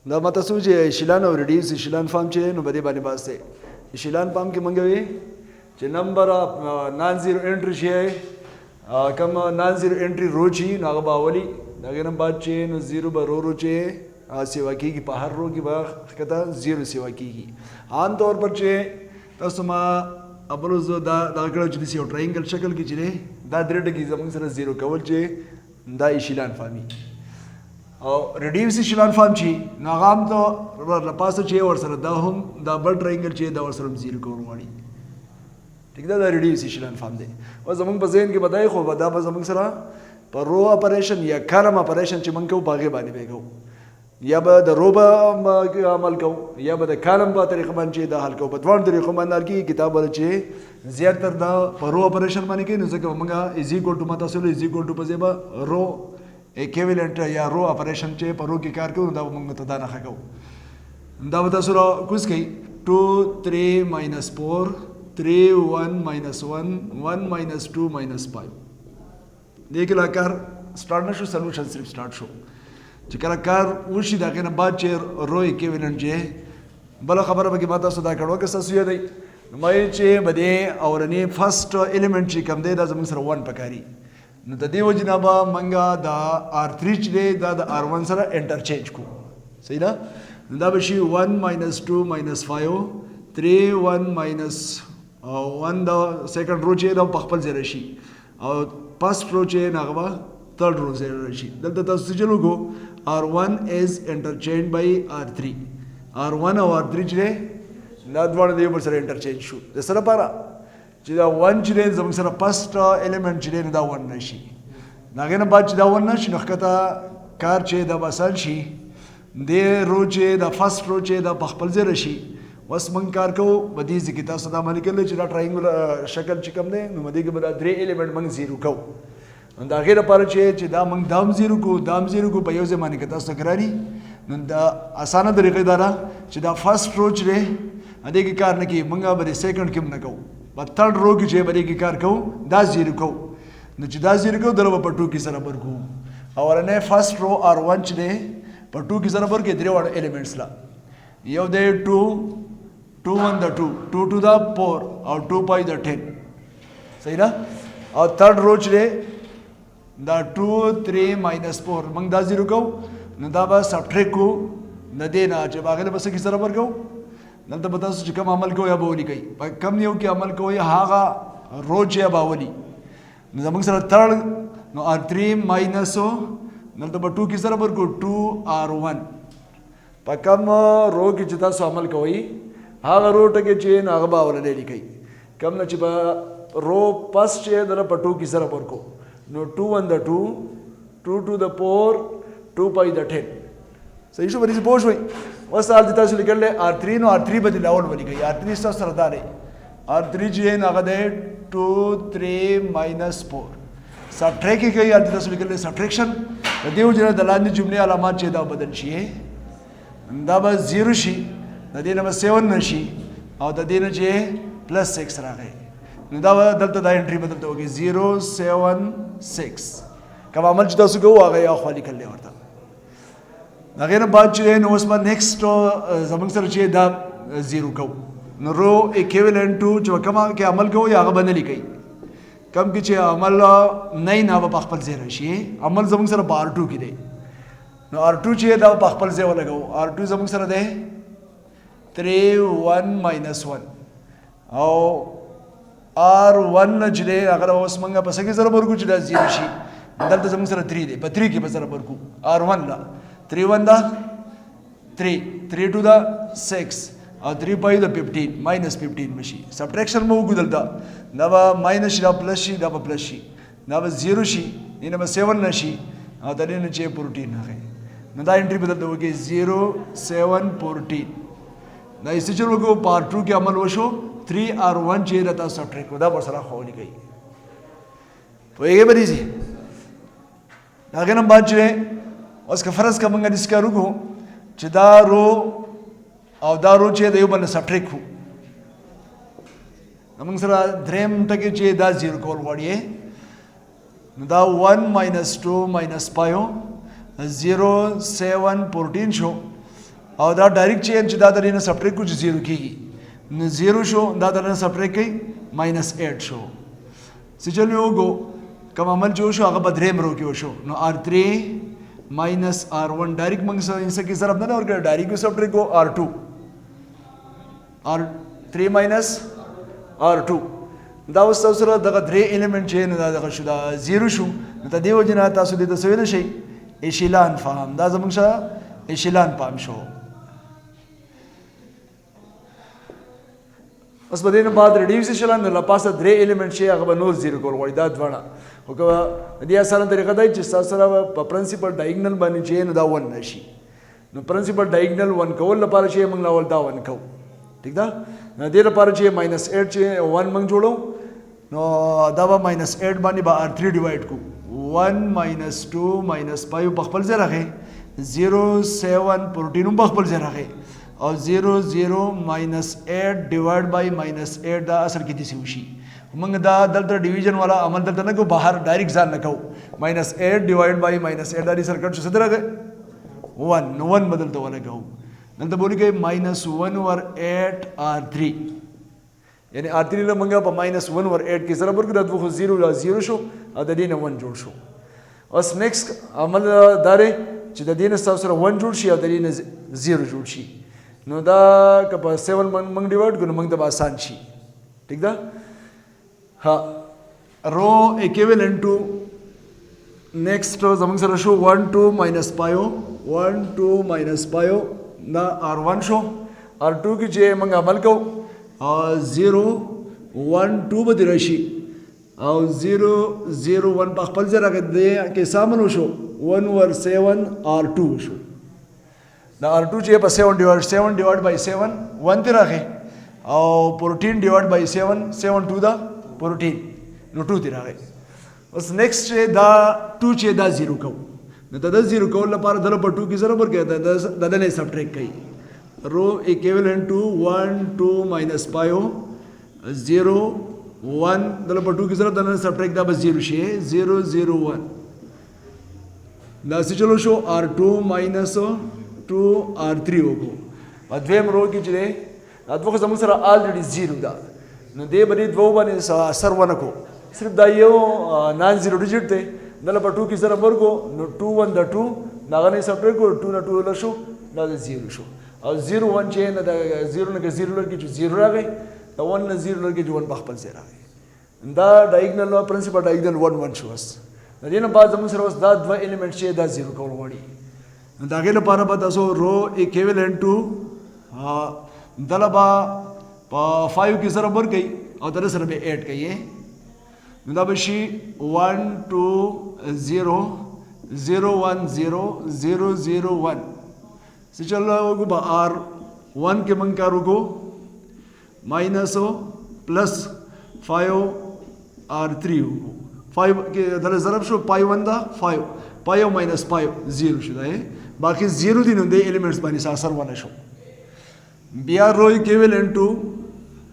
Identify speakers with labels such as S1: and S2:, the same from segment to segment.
S1: دا ماته سوچ شیلان او ریډیوس شیلان فارم چې نو بده باندې باسته شیلان فارم کې منګوي چې نمبر نان زیرو انټری شي کم نان زیرو انټری رو چی نو هغه باولي دغه نه بعد چې نو زیرو به رو چې سیوا کیږي په هر رو کې به کته زیرو سیوا کیږي عام طور پر چې تاسو ما ابروز دا کړه چې یو ټراینګل شکل کې چې دا درې ټکي زموږ سره زیرو کول چې دا شیلان فارمي او ریډیوس شیلان فارم چې ناغام ته لپاسه چې ور سره دا هم دا بل ټراینګل چې دا ور سره زیرو کول غواړي ٹھیک ده دا ریډیوس شیلان فارم دی او زموږ په ذهن کې بدای خو دا به زموږ سره په رو اپریشن یا کالم اپریشن چې موږ کوو باغې باندې وګو یا به د رو به عمل کوو یا به د کالم په طریقه باندې دا حل کوو په دوه طریقو باندې حل کی کتاب ول چې زیاتره دا په رو اپریشن باندې کې نو ځکه موږ از ایکوال ټو ماته سره از ایکوال ټو په ځبا رو ایکویلنٹ یا رو اپریشن چې په رو کې کار کوو دا موږ ته دا نه ښکو دا به تاسو را کوز کوي 2 3 - 4 3 1 - 1 1 - 2 - 5 دې کې لا کار سٹارټ نشو سولوشن صرف سٹارټ شو چې کله کار وشي دا کنه بعد چې رو ایکویلنٹ چې بل خبره به کې ماته صدا کړو که تاسو یې دی مې چې بده اورنی فرست الیمنٹ چې کوم دی دا زموږ سره 1 پکاري نو د دې وجنه به منګه دا R3 چې دی دا د R1 سره انټرچینج کو صحیح ده دا به شي 1 - 2 - 5 3 1 - 1 دا سیکنډ رو چې دا په خپل ځای شي او فرست رو چې هغه third رو ځای شي دلته تاسو چې لوګو R1 is interchanged by R3 R1 او R3 چې دا دوه د یو بل سره انټرچینج شو د سره لپاره چې دا 1 چې زموږ سره فرست الیمنٹ چې دا 1 نشي داغه نه بعد چې دا 1 نشي نو کته کار چې دا بسل شي د رو چې دا فرست رو چې دا خپل ځای شي وس من کار کوو بدی ځکه تاسو دا باندې کله چې دا ټراینګل شکل چې کوم دی نو مده کې به دا درې الیمنٹ من زیرو کوو دا غیر لپاره چې دا موږ دام زیرو کو په یو ځای باندې کې تاسو ګراري نو دا اسانه طریقې دا چې دا فرست رو چې ا دې کې کار نه کوي موږ به سیکنډ کې نه کوو په تھرد رو کې چې به دې کې کار کوو دا زیرو کوو نو چې دا زیرو کوو درو په 2 کې سره ورکو او ورنه فرست رو R1 چې په 2 کې سره ورکې درې وړ الیمنټس لا یو د 2 2 1 د 2 2 to the 4 او 2 by the 10 صحیح ده او تھرد رو چې دا 2 3 - 4 موږ دا زیرو کوو نو دا به سبټریکټ کو نه دی نه چې باغله بس کې سره ورکو دلته به تاسو چې کوم عمل کوو یا به ولي کوي په کم یو کې عمل کوي هغه رو چې به ولي نو زموږ سره تھرد نو R3 ماینس دلته به 2 کې سره ورکو 2 R1 په کم رو کې چې تاسو عمل کوي هغه رو ټکي چې هغه به ولې لیکي کم نه چې به رو پس چې در په 2 کې سره ورکو نو 2 1 the 2 2 to the 4 2 by the 10 صحیح شو بری پوه شوي وسال د تاسو لیکل R3 نو R3 به د لاول ولي کوي R3 تاسو سره دا دی R3 چې هغه دی 2 3 - 4 سبټریکټ کوي د تاسو لیکل سبټریکشن د دې وجه د لاندې جملې علامات چې دا بدل شي دا به 0 شي د دې نه 7 نشي او د دې نه چې +6 راغی نو دا دلته دا انټری بدلته وږي 0 7 6 کوم عمل چې تاسو کوو هغه یا خالي کړل ورته هغه نه بعد چې نو اوس باندې نیکسټ زمونږ سره چې دا 0 کوو نو رو ایکویلنٹ ټو چې کوم کې عمل کوو یا هغه باندې لیکي کم کې چې عمل نه په خپل ځای راشي عمل زمونږ سره R2 کې دی نو R2 چې دا په خپل ځای ولګو R2 زمونږ سره دی 3 1 - 1 او R1 چې دی هغه اوس موږ په سکه سره ورکو چې دا 0 شي دلته زموږ سره 3 دی په 3 کې به سره ورکو R1 لا 3 1 دا 3 3 2 دا 6 او 3 5 دا 15 -15 مشي سبټریکشن مو وګدل دا به ماینس شي دا پلس شي دا به پلس شي دا به 0 شي نه به 7 نشي او دا نه چې 14 هغه نو دا انټری بدل دوږي 0 7 14 دا ایسه چې وګو پارت 2 کې عمل وشو 3 R1 چې رتا سبټریکټ دا ور سره خولي کوي په یوه بریزي هغه نه بعد چې اوس که فرض کوم غږ دسکارو کو چې دا رو او دا رو چې د یو بل سبټریکټ کو موږ سره دریم ټکی چې دا 0 کول غواړي نو دا 1 - 2 - 5 0 7 14 شو او دا ډایرکټ چین چې دا درې نه سبټریکټ کو چې 0 کیږي نو 0 شو دا درې نه سبټریکټ کوي -8 شو څه چلو وګو کوم عمل جو شو هغه بدرې مرو کې وشو نو r3 -r1 ډایرکټ موږ سره کې ضرب نه ورګه ډایرکټ سبټریکټ کو r2 r3 -r2 دا اوس تاسو سره دغه درې الیمنٹ چې نه دغه شو دا 0 شو نو ته دی وجنه تاسو دې څه ویل شي ایشیلان فهم دا زموږ سره ایشیلان پام شو اوس بدین بعد ریډیوس ایشیلان نه پاسه درې الیمنٹ چې هغه نور 0 کول غوړي دا دونه او که دې اسانه طریقه دی چې تاسو سره په پرنسپل ډایګنل باندې چې نه دا 1 نشي نو پرنسپل ډایګنل 1 کول لپاره چې موږ لاول دا 1 کو ٹھیک ده نو دې لپاره چې -8 چې 1 موږ جوړو نو دا به -8 باندې به r3 ډیوایډ کو 1 -2 -5 په خپل ځای راغی 0 7 14 په خپل ځای راغی او 0 0 -8 ډیوایډ بای -8 دا اصل کې دي څه وشي موږ دا دلته ډیویژن والا عمل دلته نه کو بهر ډایرکټ ځان نه کو -8 ډیوایډ بای -8 دا سرکټ څه درغه 1 نو 1 بدلته ولا کو دلته بولی کې -1 ور 8 r3 یعنی r3 له موږ په -1 ور 8 کې سره ورکړو د 0 لا 0 شو او د دینه 1 جوړ شو اوس نیکست عمل داره چې د دینه تاسو سره 1 جوړ شي او د دینه 0 جوړ شي نو دا که په 7 موږ ډیوایډ کړو موږ ته آسان شي ٹھیک ده ها رو equivalent to next زموږ سره شو 1 2 -5 1 2 -5 دا r1 شو r2 کې چې موږ عمل کو 0 1 2 به راشي او 0 0 1 په خپل ځای راغی کې سامنے شو 1 ور 7 r2 شو دا r2 چې په 7 ډیوایډ بای 7 1 ته راغی او 14 ډیوایډ بای 7 7 2 دا 14 نو 2 ته راغی اوس نیکست دا 2 چې دا 0 کو نو دا 0 کول لپاره دله په 2 کې ضرب ورکړه دا نه سبټریکټ کړي رو equivalent to 1 2 -5 0 1 دله په 2 کې ضرب دا نه سبټریکټ دا به 0 شي 0 0 1 دا څه چلو شو r2 -2 r3 وګو په دویم رو کې چې دا دوه زموږ سره الریډي 0 ده نو دې باندې دوه باندې اثر ونه کو صرف دا یو نان زیرو ډیجټ دی دله په 2 کې سره ورکو نو 2 1 د 2 دا غنې سپریټ کو 2 نه 2 له شو دا 0 شو او 0 1 چې نه دا 0 نه 0 لري چې 0 راغی دا 1 نه 0 لري چې 1 په خپل ځای راغی دا ډایګنل نو پرنسپل ډایګنل 1 1 شو اس د دې نه بعد زموږ سره اوس دا دوه الیمنٹ چې دا 0 کول غواړي دا غل لپاره به تاسو رو equivalent to دلبا په 5 کې سره ورکړي او در سره به 8 کوي نو دا به شي 1 2 0 0 1 0 0 0 1 څه چلو وګو به r 1 کې من کارو کو ماینس پلس 5 r3 وګو 5 کې در ضرب شو پای 1 دا 5 پای ماینس 5 0 شو دا باقي 0 دي نو د الیمنټس باندې اثر ونه شو بیا رو equivalent to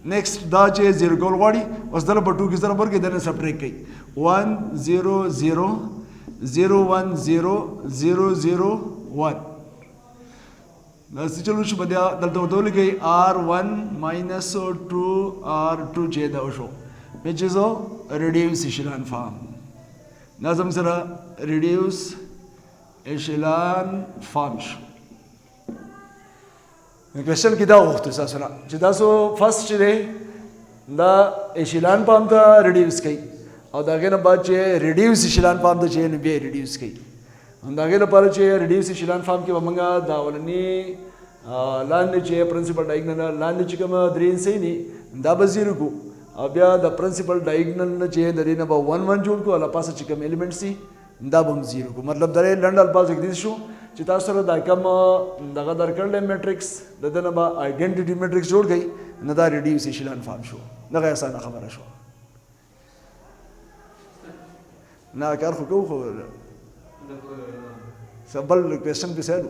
S1: next دا چې 0 کول غواړي اوس دله په 2 کې سره ورکړي دنه سبټریکټ کوي 1 0 0 0 1 0 0 0 1 دا څه چلو شو بیا دلته ورته ولیکئ r1 minus 2 r2 چې دا وشو which is a reduced echelon form دا زموږ سره reduced echelon form شو کوېسچن کې دا وغوښتو تاسو نه چې تاسو فرست چې دی دا ایشیلان فارم ته ریډیوس کوي او د هغې نه بعد چې ریډیوس ایشیلان فارم ته چې بیا یې ریډیوس کوي د هغې لپاره چې ریډیوس ایشیلان فارم کې به موږ دا اولني لاندې چې پرنسپل ډایګنل لاندې چې کوم درې انسۍ دي دا به 0 کو او بیا د پرنسپل ډایګنل نه چې د دې نه به 1 1 جوړ کو او له پاسه چې کوم ایلیمنټس دي دا به هم 0 کو مطلب درې لنډ الفاظ کې شو چې تاسو سره دا کوم دغه درکړل میټرکس د دنه به آیډنټیټي میټرکس جوړ کړئ نه دا ریډیوس ایشیلان فارم شو دغه اسانه خبره شو نه کار خو کوو خو سبل کوېسچن پې سیلو